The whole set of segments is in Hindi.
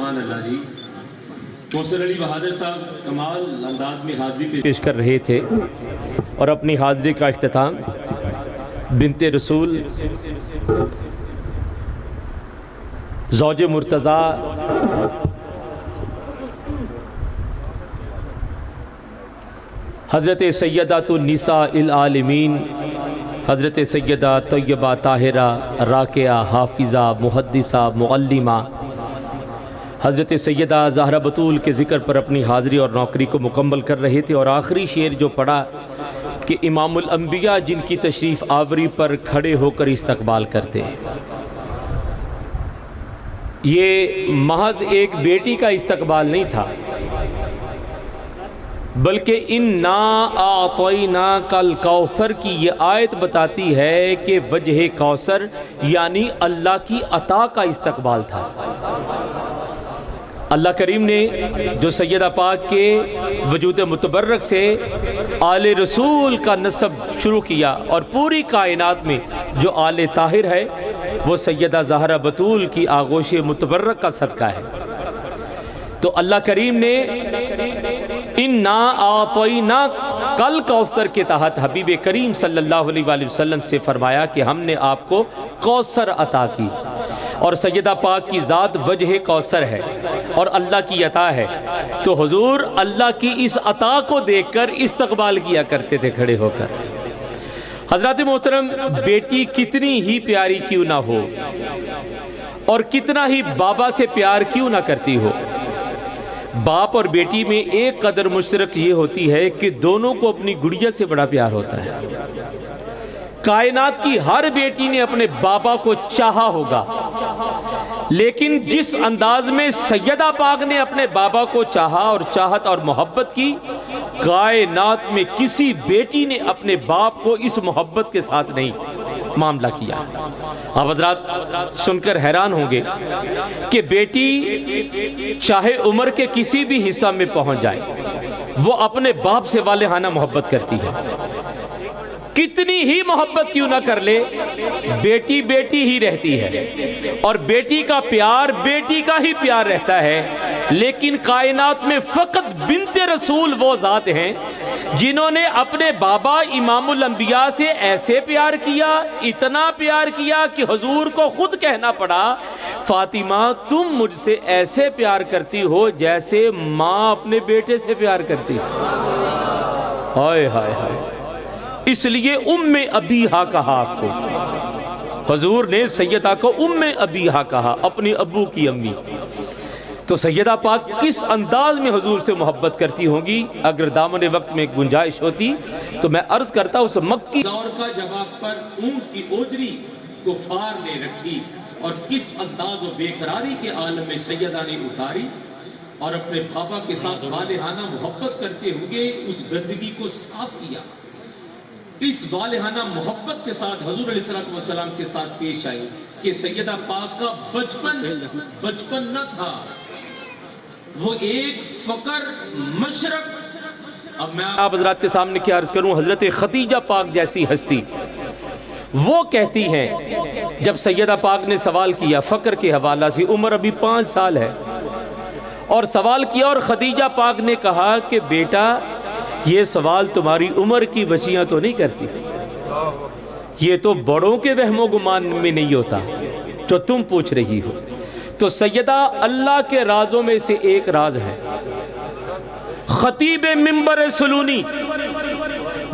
सुभान अल्लाह जी। कौसर अली बहादुर साहब कमाल अंदाज में हाजिरी पेश कर रहे थे और अपनी हाजिरी का इख्तिताम बिनते रसूल ज़ौज मुर्तज़ा हज़रत सैयदातुन निसाइल आलमीन हज़रत सैयदा तैयबा ताहिरा राकिया हाफिज़ा मुहद्दिसा मुअल्लिमा हज़रत सैयदा ज़हरा बतूल के ज़िक्र पर अपनी हाज़िरी और नौकरी को मुकम्मल कर रहे थे। और आखिरी शेर जो पढ़ा कि इमामुल अंबिया जिनकी तशरीफ़ आवरी पर खड़े होकर इस्तकबाल करते हैं, ये महज एक बेटी का इस्तकबाल नहीं था, बल्कि इन्ना आतैना कल कौसर की ये आयत बताती है कि वजह कौसर यानी अल्लाह की अता का इस्तकबाल था। अल्लाह करीम ने जो सैयदा पाक के वजूद मुतबर्रक से आले रसूल का नसब शुरू किया और पूरी कायनात में जो आले ताहिर है वो सैयदा ज़हरा बतूल की आगोश मुतबर्रक का सदका है। तो अल्लाह करीम ने इन्ना आतैना कल कौसर के तहत हबीब करीम सल्लल्लाहु अलैहि वसल्लम से फरमाया कि हमने आपको कौसर अता की। और सैयदा पाक की ज़ात वजह कौसर है और अल्लाह की अता है, तो हुजूर अल्लाह की इस अता को देखकर इस्तकबाल किया करते थे खड़े होकर। हज़रत मोहतरम, बेटी कितनी ही प्यारी क्यों ना हो और कितना ही बाबा से प्यार क्यों ना करती हो, बाप और बेटी में एक कदर मुश्तरक ये होती है कि दोनों को अपनी गुड़िया से बड़ा प्यार होता है। कायनात की हर बेटी ने अपने बाबा को चाहा होगा, लेकिन जिस अंदाज में सैयदा पाक ने अपने बाबा को चाहा और चाहत और मोहब्बत की, कायनात में किसी बेटी ने अपने बाप को इस मोहब्बत के साथ नहीं मामला किया। आप हज़रात सुनकर हैरान होंगे कि बेटी चाहे उम्र के किसी भी हिस्सा में पहुंच जाए, वो अपने बाप से वालेहाना मोहब्बत करती है। कितनी ही मोहब्बत क्यों ना कर ले, बेटी बेटी ही रहती है और बेटी का प्यार बेटी का ही प्यार रहता है। लेकिन कायनात में फ़कत बिनते रसूल वो ज़ात हैं जिन्होंने अपने बाबा इमामुल अंबिया से ऐसे प्यार किया, इतना प्यार किया कि हुजूर को खुद कहना पड़ा, फातिमा तुम मुझसे ऐसे प्यार करती हो जैसे माँ अपने बेटे से प्यार करती है। हाय हाय हाय, इसलिए उम्मे अबीहा कहा आपको। हुजूर ने सैयदा को उम्मे अबीहा कहा, अपने अब्बू की अम्मी। तो सैयदा पाक किस अंदाज में हुजूर से मोहब्बत करती होंगी। अगर दामन वक्त में गुंजाइश होती तो मैं अर्ज करता उस मक्की दौर का जवाब पर ऊंट की ओजरी कुफार ने रखी और किस अंदाज और बेकरारी के आलम में सैयदा ने उतारी और अपने बाबा के साथ वालेहाना मोहब्बत करते हुए उस गंदगी को साफ किया। इस वालेहाना मोहब्बत के साथ हुजूर अलैहिस्सलातु वस्सलाम के साथ पेश आई कि सैयदा पाक का बचपन न था, वो एक फकर मशरक। अब मैं आप हजरात के सामने क्या अर्ज करूं, हजरत खदीजा पाक जैसी हस्ती वो कहती हैं, जब सैयदा पाक ने सवाल किया फकर के हवाला से, उम्र अभी 5 साल है, और सवाल किया और खदीजा पाक ने कहा कि बेटा ये सवाल तुम्हारी उम्र की बच्चियां तो नहीं करती, ये तो बड़ों के वहमो गुमान में नहीं होता तो तुम पूछ रही हो। तो सैयदा अल्लाह के राजों में से एक राज है। खतीब मिंबर सलूनी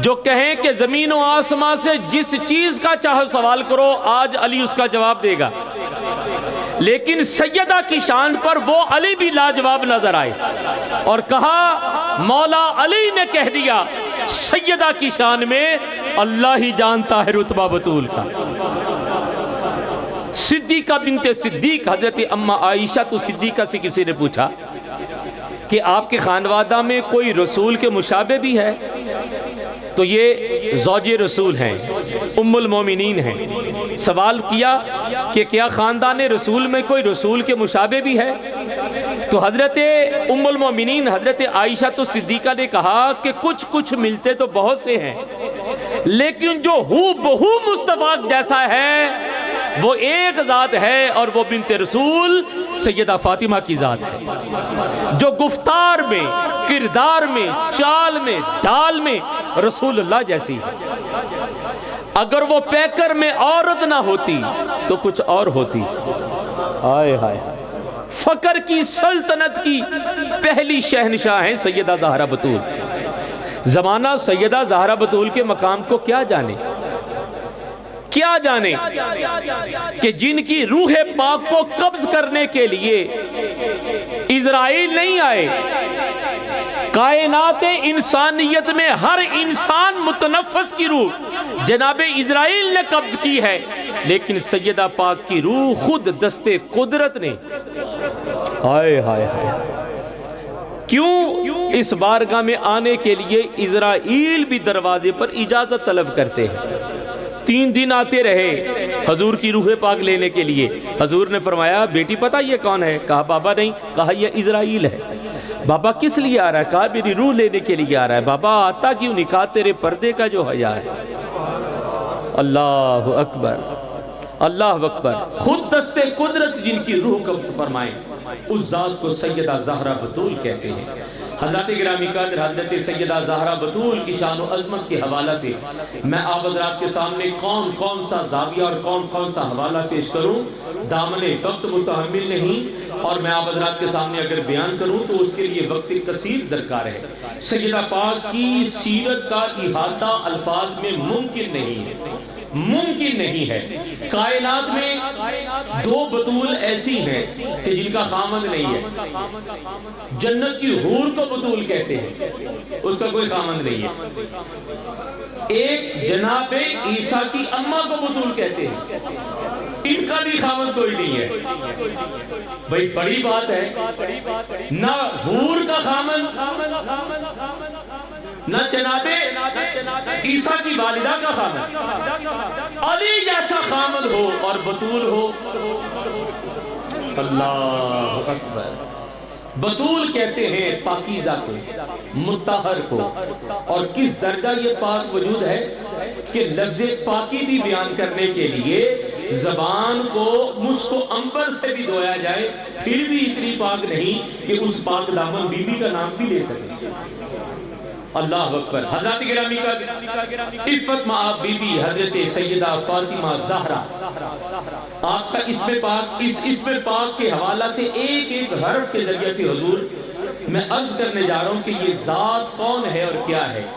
जो कहें कि जमीन और आसमां से जिस चीज का चाहे सवाल करो, आज अली उसका जवाब देगा, लेकिन सैयदा की शान पर वो अली भी लाजवाब नजर आए और कहा मौला अली ने कह दिया सैयदा की शान में अल्लाह ही जानता है रुतबा बतूल का। सिद्दीका बिनते सिद्दीक हजरत अम्मा आयशा तो सिद्दीका से किसी ने पूछा कि आपके खानवादा में कोई रसूल के मुशाबे भी है, तो ये ज़ौजे रसूल हैं, उम्मुल मोमिनीन हैं। सवाल किया कि क्या ख़ानदान रसूल में कोई रसूल के मुशाबे भी है, तो हज़रत उम्मुल मोमिनीन हज़रत आयशा तो सिद्दीका ने कहा कि कुछ कुछ मिलते तो बहुत से हैं, लेकिन जो हू बहू मुस्तफ़ा जैसा है वो एक ज़ात है और वो बिन्ते रसूल सैयदा फातिमा की ज़ात है, जो गुफ्तार में, किरदार में, चाल में, ढाल में रसूलुल्लाह जैसी है। अगर वो पैकर में औरत ना होती तो कुछ और होती। हाय हाय, फकर की सल्तनत की पहली शहनशाह है सैयदा ज़हरा बतूल। ज़माना सैयदा ज़हरा बतूल के मकाम को क्या जाने, क्या जाने कि जिनकी रूह पाक को कब्ज करने के लिए इज़राइल नहीं आए। कायनात इंसानियत में हर इंसान मुतनफ़्फ़स की रूह जनाबे इज़राइल ने कब्ज की है, लेकिन सैयदा पाक की रूह खुद दस्ते कुदरत ने। हाय हाय हाय, क्यों? इस बारगाह में आने के लिए इज़राइल भी दरवाजे पर इजाज़त तलब करते हैं। 3 दिन आते रहे हजूर की रूह पाक लेने के लिए। हजूर ने फरमाया बेटी पता ये कौन है? कहा बाबा नहीं। कहा यह इज़राइल है। बाबा किस लिए आ रहा है? कहा मेरी रूह लेने के लिए आ रहा है। बाबा आता क्यों नहीं? कहा तेरे पर्दे का जो हया है। अल्लाह अकबर, अल्लाह अकबर। खुद दस्ते कुदरत जिनकी रूह कब्ज़ फरमाए उस जात को सैयदा ज़हरा बतूल कहते हैं। हज़रत गिरामी कद्र हज़रत सैयदा ज़हरा बतूल की शान और अज़मत के हवाला से मैं आप हज़रात के सामने कौन कौन सा ज़ाविया और कौन कौन सा हवाला पेश करूँ, दामने वक्त मुतहम्मिल नहीं। और मैं आप हज़रात के सामने अगर बयान करूँ तो उसके लिए वक्त कसीर दरकार है। सैयदा पाक की सीरत का इहाता अल्फाज में मुमकिन नहीं है, मुमकिन नहीं है। कायनात में 2 बतूल ऐसी हैं कि जिनका खामद नहीं है। जन्नत की हूर को बतूल कहते हैं, उसका कोई खामद नहीं है। एक जनाबे ईसा की अम्मा को बतूल कहते हैं, इनका भी खामद कोई नहीं है। भाई बड़ी बात है ना, हूर का खामद न जनाबे ईसा की वालिदा का खामद, अली जैसा खामद हो और बतूल हो। अल्लाह अकबर। बतूल कहते हैं पाकीज़ा को, मुत्तहर को। और किस दर्जा ये पाक वजूद है कि लफ्ज़े पाकी भी बयान करने के लिए ज़बान को मुझको अंबर से भी धोया जाए फिर भी इतनी पाक नहीं कि उस पाक दामन बीबी का नाम भी ले सके। अल्लाह अकबर। हज़रत गिरामी का इफ़्फ़त माआब बीबी हज़रत सैयदा फातिमा ज़हरा, आपका इसमें पाक, इस इसमें पाक के हवाला से एक एक हर्फ के जरिए से हुजूर मैं अर्ज करने जा रहा हूँ कि ये ज़ात कौन है और क्या है।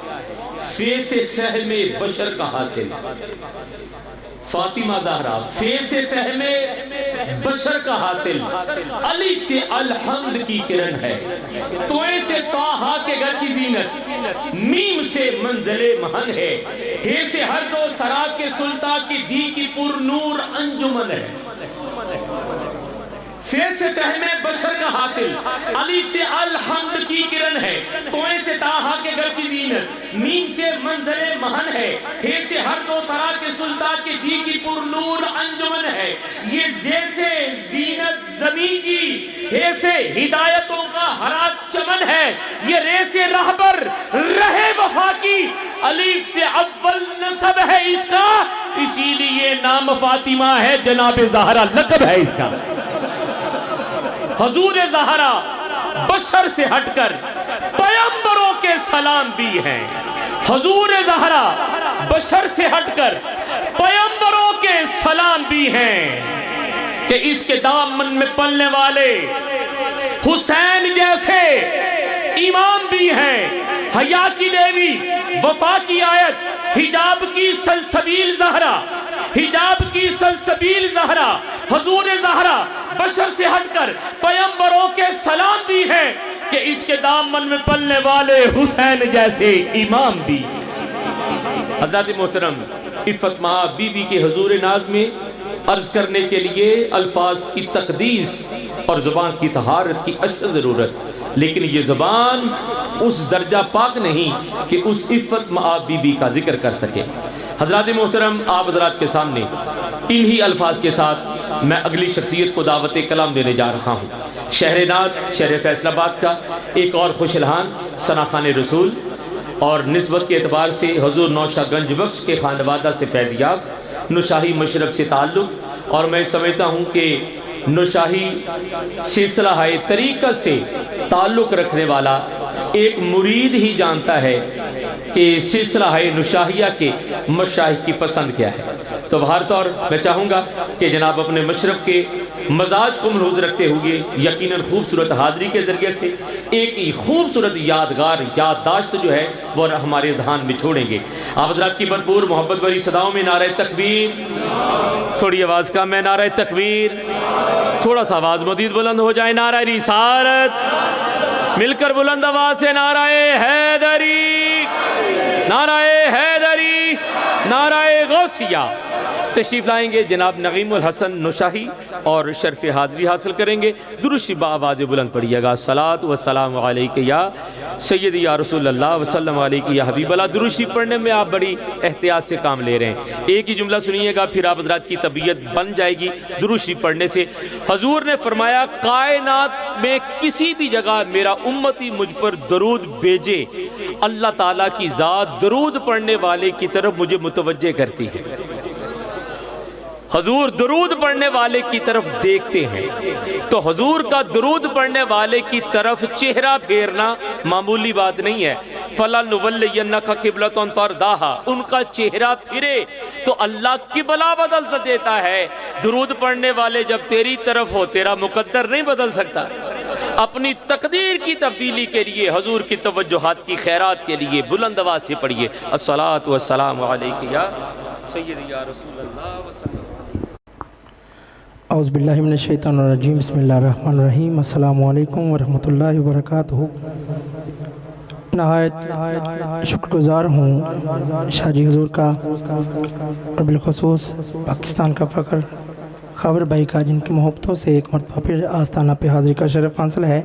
फे से फहमे बशर का हासिल फातिमा ज़हरा, फे से फहमे बशर का हासिल, अलिफ से अलहम्द की किरण है, तोए से ताहा के घर की जीनत, मीम से मंज़ले महन है, हे से हर दो सराब के सुल्तान की दी की पुर नूर अंजुमन है। फे से फहमे बशर का हासिल, अलिफ से अलहम्द की किरण है, तोए से ताहा के घर की जीनत, मीम से मंज़ले महन है, हे से हर दो सरा के सुल्तान की दी की पुर नूर अंजुमन है। ये जैसे जीनत ज़मीन की, हे से हिदायतों का हरा चमन है, ये रे से रहबर रहे वफा की, अलिफ से अव्वल नसब है इसका, इसीलिए नाम फातिमा है, जनाब ज़हरा लक़ब है इसका। हजूर ज़हरा बशर से हटकर पैगंबरों के सलाम भी हैं। हजूर ज़हरा बशर से हटकर पैगंबरों के सलाम भी हैं कि इसके दामन में पलने वाले हुसैन जैसे इमाम भी हैं। हया की देवी, वफा की आयत, हिजाब की सलसबील ज़हरा, हिजाब की सलसबील ज़हरा, हजूर ज़हरा बशर से हटकर पैगंबरों के सलाम भी हैं कि इसके दामन में पलने वाले हुसैन जैसे इमाम भी। हज़रत मोहतरम इफ़्फ़त माआब बीबी के हजूर नाज में अर्ज करने के लिए अल्फाज की तकदीस और ज़ुबान की तहारत की अशद ज़रूरत, लेकिन ये ज़ुबान उस दर्जा पाक नहीं कि उस इफ़्फ़त माआब बीबी का जिक्र कर सके। हज़रत मोहतरम आप हज़रात के सामने इन्हीं अल्फाज के साथ मैं अगली शख्सियत को दावत कलाम देने जा रहा हूँ। शहर नाद, शहर फैसलाबाद का एक और खुशलहान सनाखान रसूल और निस्बत के एतबार से हजूर नौशागंज बख्श के खानवादा से फैज़याब, नुशाही मशरब से ताल्लुक़ और मैं समझता हूँ कि नुशाही सिलसिला है तरीक़त से ताल्लुक़ रखने वाला एक मुरीद ही जानता है कि सिलसिला है नुशाहिया के मशाइख की पसंद क्या है। तो बहर तौर मैं चाहूँगा कि जनाब अपने मशरब के मजाज को महफूज रखते हुए यकीनन खूबसूरत हाज़री के ज़रिए से एक ही खूबसूरत यादगार याददाश्त जो है वो हमारे जहान में छोड़ेंगे। आप हज़रात की भरपूर मोहब्बत भरी सदाओं में नारे तकबीर, थोड़ी आवाज़ कम है, नारे तकबीर, थोड़ा सा आवाज़ मज़ीद बुलंद हो जाए, नारे रिसालत, मिलकर बुलंद आवाज़ से नारे हैदरी, नारे हैदरी, नारे गौसिया। तशरीफ़ लाएंगे जनाब नगीमुल हसन नुशाही और शर्फ़ हाज़री हासिल करेंगे। दुरूद शरीफ़ आवाज़ बुलंद पढ़िएगा। सलात व सलाम अलैका या सय्यदी या रसूलल्लाह व सल्लम अलैका या हबीबल्लाह। दुरूद शरीफ़ पढ़ने में आप बड़ी एहतियात से काम ले रहे हैं। एक ही जुमला सुनिएगा, फिर आप हज़रात की तबीयत बन जाएगी दुरूद शरीफ़ पढ़ने से। हजूर ने फरमाया, कायनात में किसी भी जगह मेरा उम्मती मुझ पर दरूद भेजे, अल्लाह ताला की ज़ात दरूद पढ़ने वाले की तरफ मुझे मुतवज्जे करती है। हजूर दरूद पढ़ने वाले की तरफ देखते हैं, तो हजूर का दरूद पढ़ने वाले की तरफ चेहरा फेरना मामूली बात नहीं है। फलनुवल्लियन्नका क़िबलतन तरदाहा, उनका चेहरा फिरे तो अल्लाह किबला बदल देता है। दरूद पढ़ने वाले जब तेरी तरफ हो, तेरा मुकद्दर नहीं बदल सकता। अपनी तकदीर की तब्दीली के लिए, हजूर की तवज्जुहात की खैरात के लिए बुलंद आवाज़ से पढ़िए अस्सलातु वस्सलामु अलैका या सय्यदी या रसूलल्लाह व सल्लम। औज़ु बिल्लाहि मिनश शैतानिर रजीम, बिस्मिल्लाहिर रहमानिर रहीम, अस्सलामु अलैकुम व रहमतुल्लाहि व बरकातुहू। नहायत शुक्रगुज़ार हूँ शाहजी हुज़ूर का और बिलख़ुसूस पाकिस्तान का फ़ख्र खबर भाई का, जिनकी मोहब्बतों से एक मरतबा फिर आस्ताना पे हाज़िरी का शरफ़ हासिल है।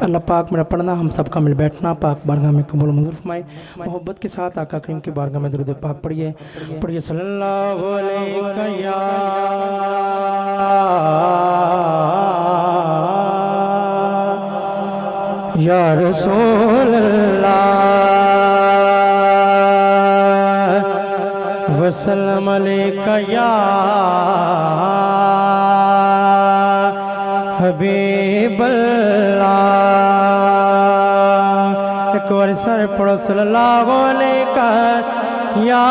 अल्लाह पाक मेरा पढ़ना, हम सब का मिल बैठना पाक बारगाह में कबूल मंजूर फरमाए। मोहब्बत के साथ आका करीम की बारगाह में दुरूद पाक पढ़िए सल्लल्लाहु अलैहि या रसूल अल्लाह वसल्लम अलैका या हबीबल्लाह। एक बार सर पढ़ो सल्लल्लाहु अलैका या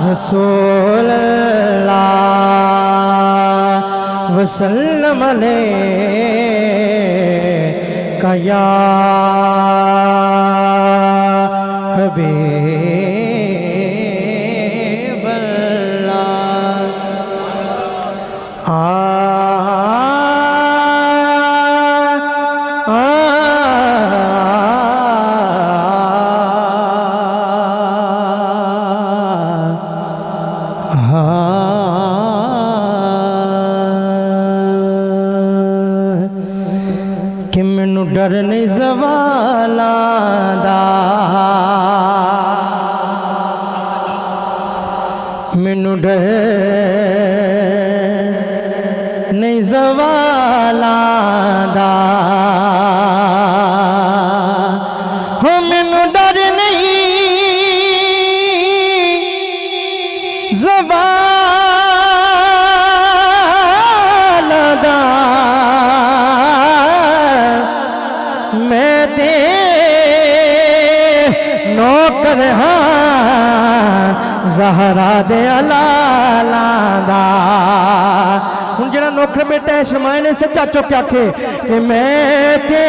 रसूल अल्लाह वसल्लम अलैका या हबीबल्लाह। कि मैनू डर नहीं ज़वालां दा, मैनू डर नहीं ज़वालां दा, हो मैनू डर नहीं ज़वालां दा, मैं ते नौकर हाँ ज़हरा दे लालां दा। हुण जेड़ा नौकर बेटा है शर्माए ने सच्चा चुप आखे कि मैं ते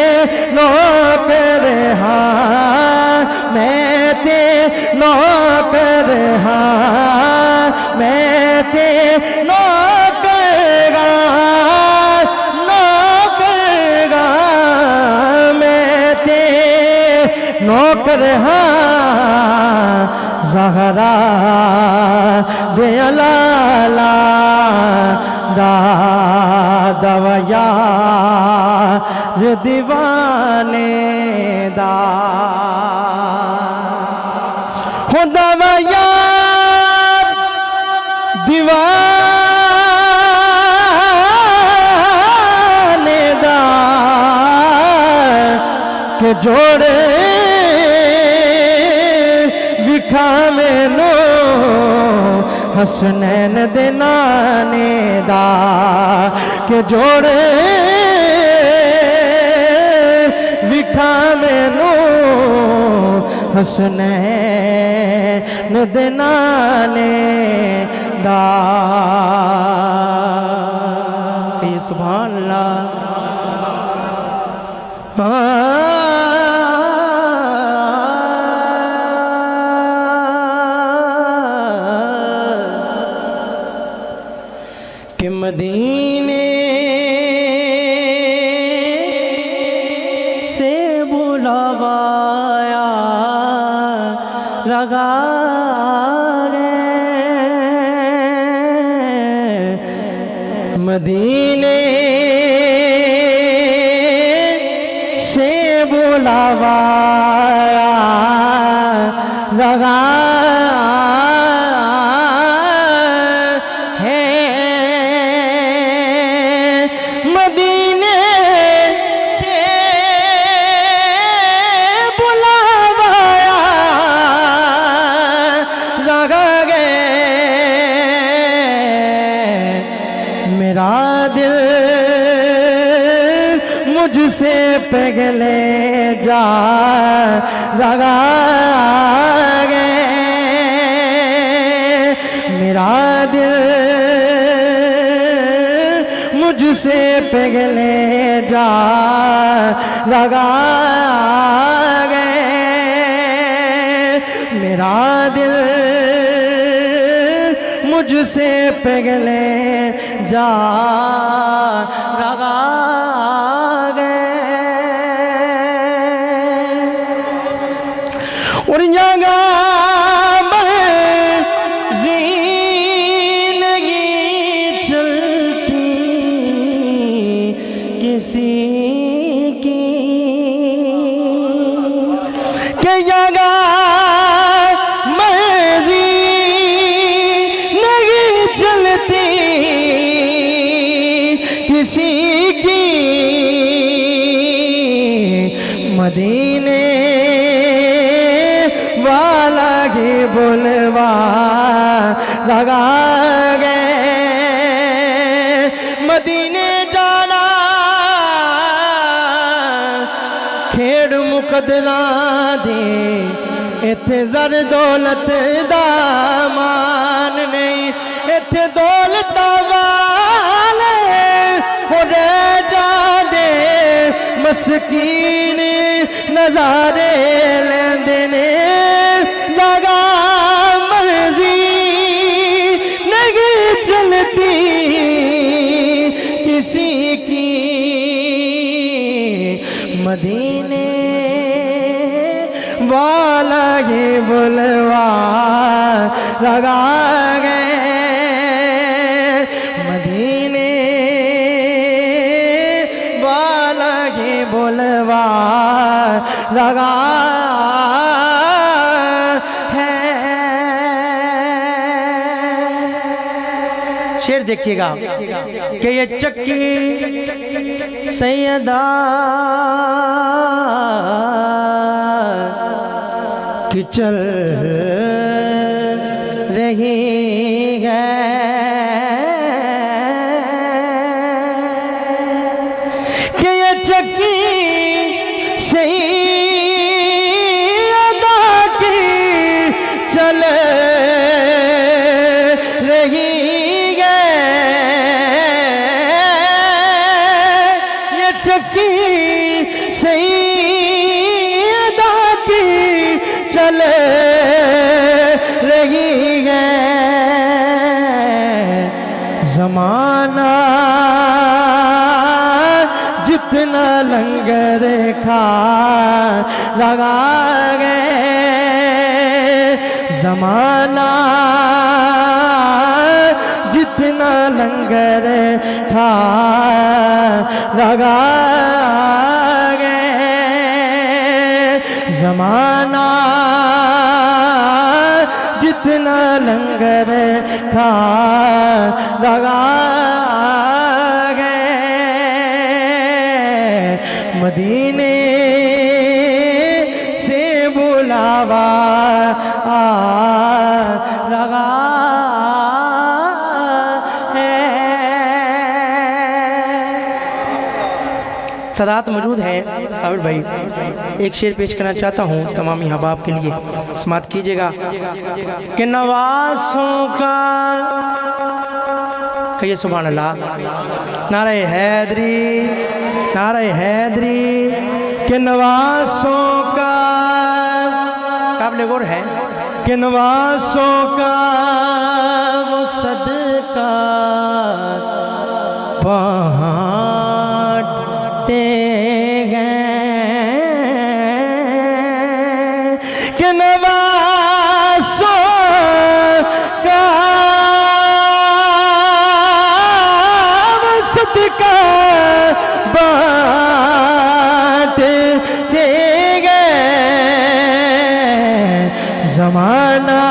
नौकर हाँ, मैं ते नौकर हाँ, मैं ते नौकर नौकर हाँ ज़हरा दे लाला दा दवया रे दीवाने दा, हो दवया दीवाने के जोड़े विखा मैनू हसनैन दे नाने दा के जोड़े विखा मैनू हसनैन दे नाने दा। कहिए सुभान अल्लाह। कि मदीने से बुलावाया लगा मदीने से बुलावाया लगा है मदीने से बुलावाया लगा गए मेरा दिल मुझसे पगले जा लगा गए मेरा दिल मुझसे पगले जा लगा गए मेरा दिल मुझसे पगले जा लगा गए और जगह जिंदगी चलती किसी की के जगह किसी की मदीने वाला ही बुलवा लगा गए मदीने जाना खेड़ मुकदना दे इत्थे जर दौलत दा मान नहीं इत्थे दौलत वाले हो जादे मस्कीन नजारे लेंदे ने लगा मर्जी नहीं चलती किसी की मदीने वाला ये बुलवा लगा गए मदीने वाला ये बुलवा लगा है। शेर देखिएगा कि ये चक्की सैयदा कि चल रही है कि ये चक्की सैयदा की चल रही है ये चक्की सैयदा की चल रही है जमाना जितना लंगर खा लगा गए जमाना जितना लंगर खा लगा गए जमाना जितना लंगर खा लगा गए मदीने हवा लगा है। सदात मौजूद है काबिल भाई, एक शेर पेश करना चाहता हूँ तमामी हबाब के लिए, समात कीजिएगा कि नवासों का कहिए सुभान अल्लाह, नारे हैदरी, नारे हैदरी के नवासों का काबिल गौर है कि नवासों का वो सदका बांटते गए कि नवासों का वो सदका बांटते गए। ज़माना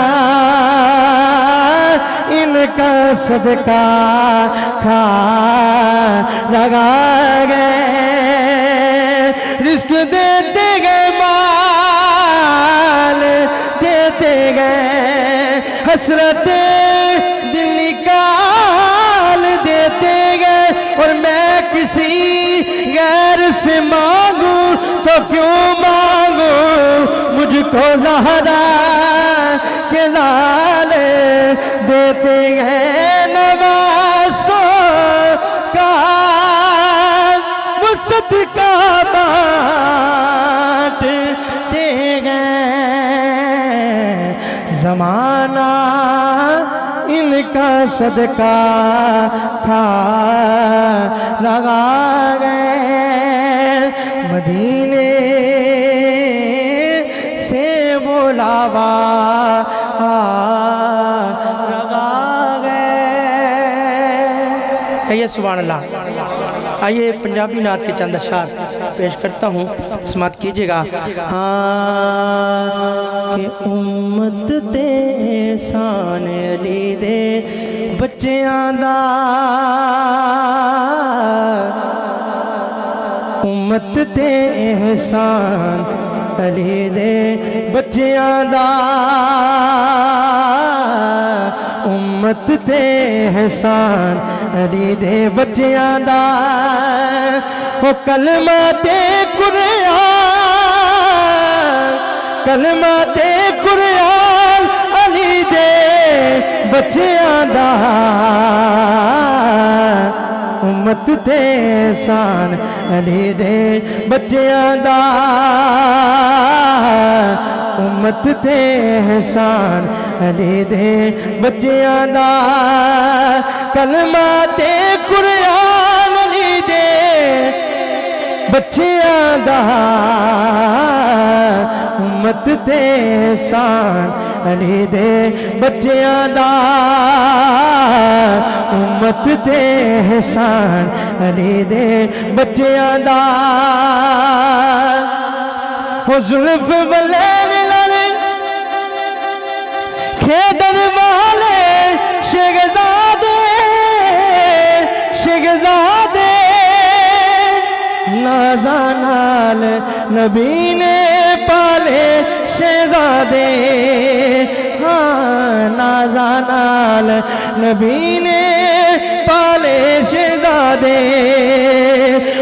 इनका सदका खा लगा गए, रिस्क देते गए, माल देते गए, हसरत दिल निकाल देते गए। और मैं किसी गैर से मांगू तो क्यों मांगू, मुझको ज़हरा के लाल देते गए। नवासों का वो सदका बांटते गए। ज़माना इनका सदका खा लगा गए, मदीने से बुलावा लगा गए। कहिए सुभान अल्लाह। आइए पंजाबी नात के चंद अशार पेश करता हूँ, समात कीजिएगा। हाँ कि उम्मत ते एहसान अली दे बच्चियां दा, उम्मत ते एहसान अली दे बच्चियां दा, उम्मत ते एहसान अली दे बच्चियां दा। ओ कलमा ते कुरान, कलमा ते कुरान अली दे बच्चियां दा, उम्मत ते एहसान अली दे बच्चियां दा, उम्मत ते एहसान अली दे बच्चियां दा। कलमा ते कुरान अली दे बच्चियां दा, उम्मत ते एहसान अली दे बच्चियां दा, उम्मत ते एहसान अली दे बच्चियां दा। वो जुल्फ वाले खेदन वाले शहजादे, शहजादे नाज़ा नाल नबी ने पाले शहजादे। हाँ नाज़ा नाल नबी ने पाले शहजादे।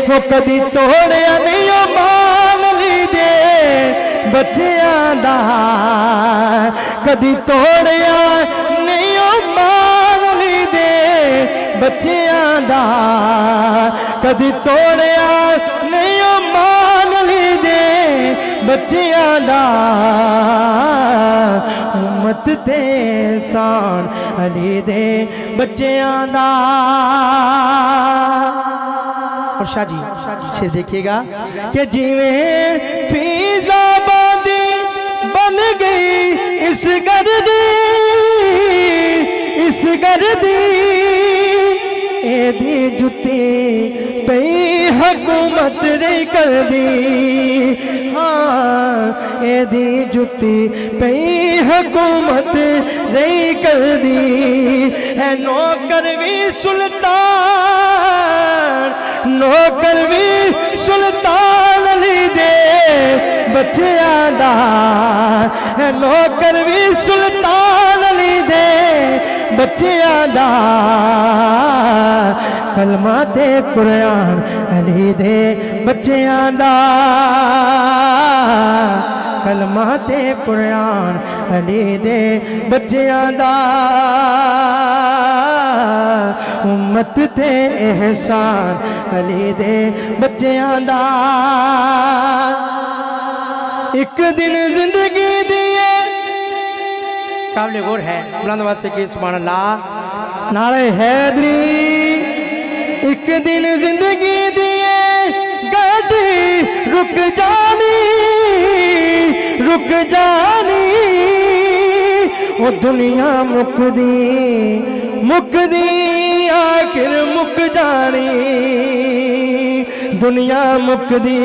वो कदी तोड़िया नहीं ओ मान ली दे बच्चियां दा, कदी तोड़िया नहीं ओ मान ली दे बच्चियां दा, कदी तोड़िया नहीं ओ मान ली दे बच्चियां दा। उम्मत ते एहसान अली दे बच्चियां दा। और शाह जी शेर देखिएगा कि जिवें फीज़ाबादी बन गई इस गर्दी, इस गर्दी एदी जुती पई हुकूमत नहीं कर दी। हाँ एदी जुती पई हुकूमत नहीं कर दी। है नौकर भी सुल्तान, नौकर भी सुल्तान अली दे बच्चियां दा नौकर भी सुल्तान अली दे बच्चियां दा कलमा ते कुरान अली दे बच्चियां दा कलमा ते कुरान अली दे बच्चियां दा उम्मत ते एहसान अली दे बच्चियां दा एक दिन जिंदगी दिए काबिल गौर है बुलंद आवाज से कि सुभान अल्लाह नारे हैदरी एक दिन जिंदगी दिए गाड़ी रुक जानी वो दुनिया मुकदी आखिर मुक जानी दुनिया मुकदी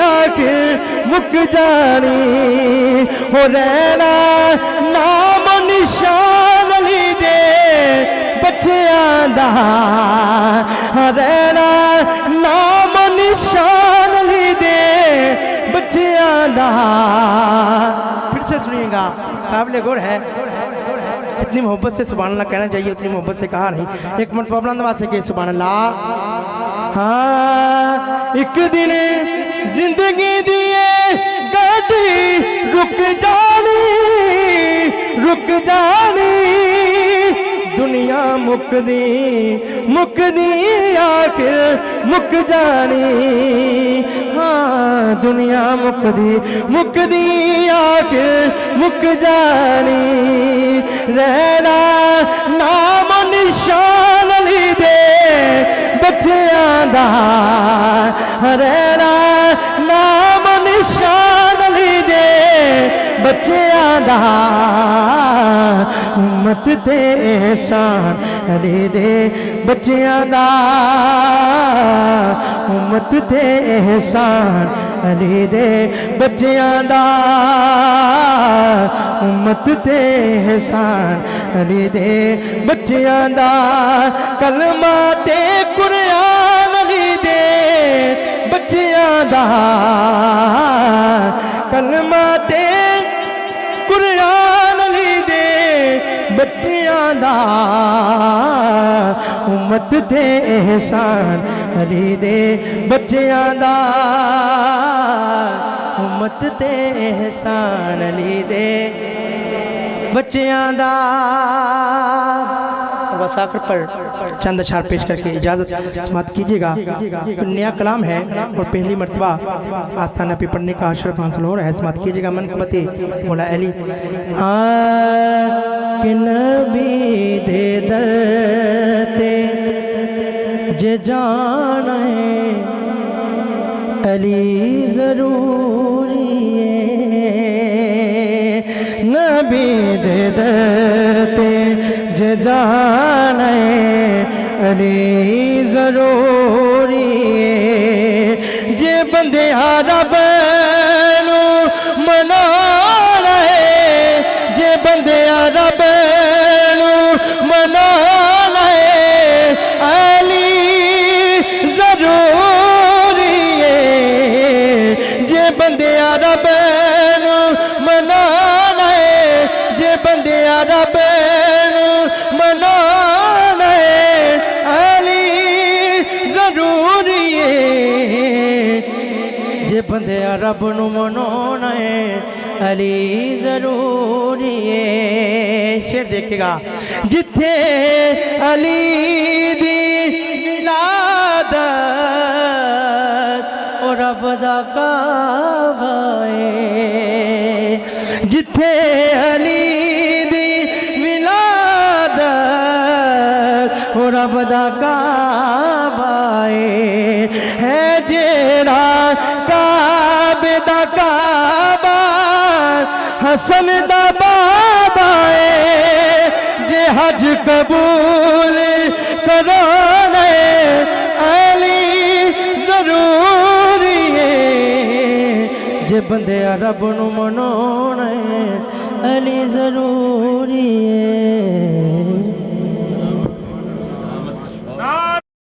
आखिर मुक जानी हो रहना नाम निशान अली दे बच्चियां दा रहना नाम निशान अली दे बच्चियां दा फिर से सुनिएगा काबिल गौर है इतनी मोहब्बत से सुभान अल्लाह कहना चाहिए उतनी मोहब्बत से कहा नहीं एक मिनट बुलंद आवाज से कहे सुभान अल्लाह हाँ एक दिन जिंदगी दिए गाड़ी रुक जानी दुनिया मुकदी आखिर मुक जानी हाँ दुनिया मुकदी आखिर मुक जानी रहना नाम निशान अली दे बच्चियां दा रहना नाम निशान अली दे बच्चियां दा उम्मत ते एहसान अली दे बच्चियां दा उम्मत ते एहसान अली दे बच्चियां दा उम्मत ते एहसान अली दे बच्चियां दा कलमा ते कुरान अली दे बच्चियां दा कलमा ते कुरान अली दे बच्चियां दा उम्मत ते एहसान अली दे बच्चियां दा उम्मत ते एहसान अली दे बच्चियां दा बस आखिर पर चंद अशार पेश करके इजाज़त समाप्त कीजिएगा। नया कलाम है और पहली मरतबा आस्थाना पे पढ़ने का अशरफ हासिल हो रहा है। समाप्त कीजिएगा मनक़बत मौला अली कि नबी दे दर ते जे जाना है अली ज़रूरी है नबी दे दर ते जे जाना है अली ज़रूरी है जे बंदे रब नू मनाना है जे बंदे रब नू मनाना है अली ज़रूरी है जे बंदे रब नू मनाना है जे बंदे रब नू मनाना है अली ज़रूरी है जे बंदे रब नू मनाना है अली ज़रूरी है। शेर देखेगा जिथे अली दी विलादत और रब दा काबा है जिथे अली दी विलादत और रब दा काबा है जेड़ा काबे दा काबा हसन दा बाबा है जे हज कबूल कराना है अली ज़रूरी है जे बंदे रब नू मनाना है अली ज़रूरी है।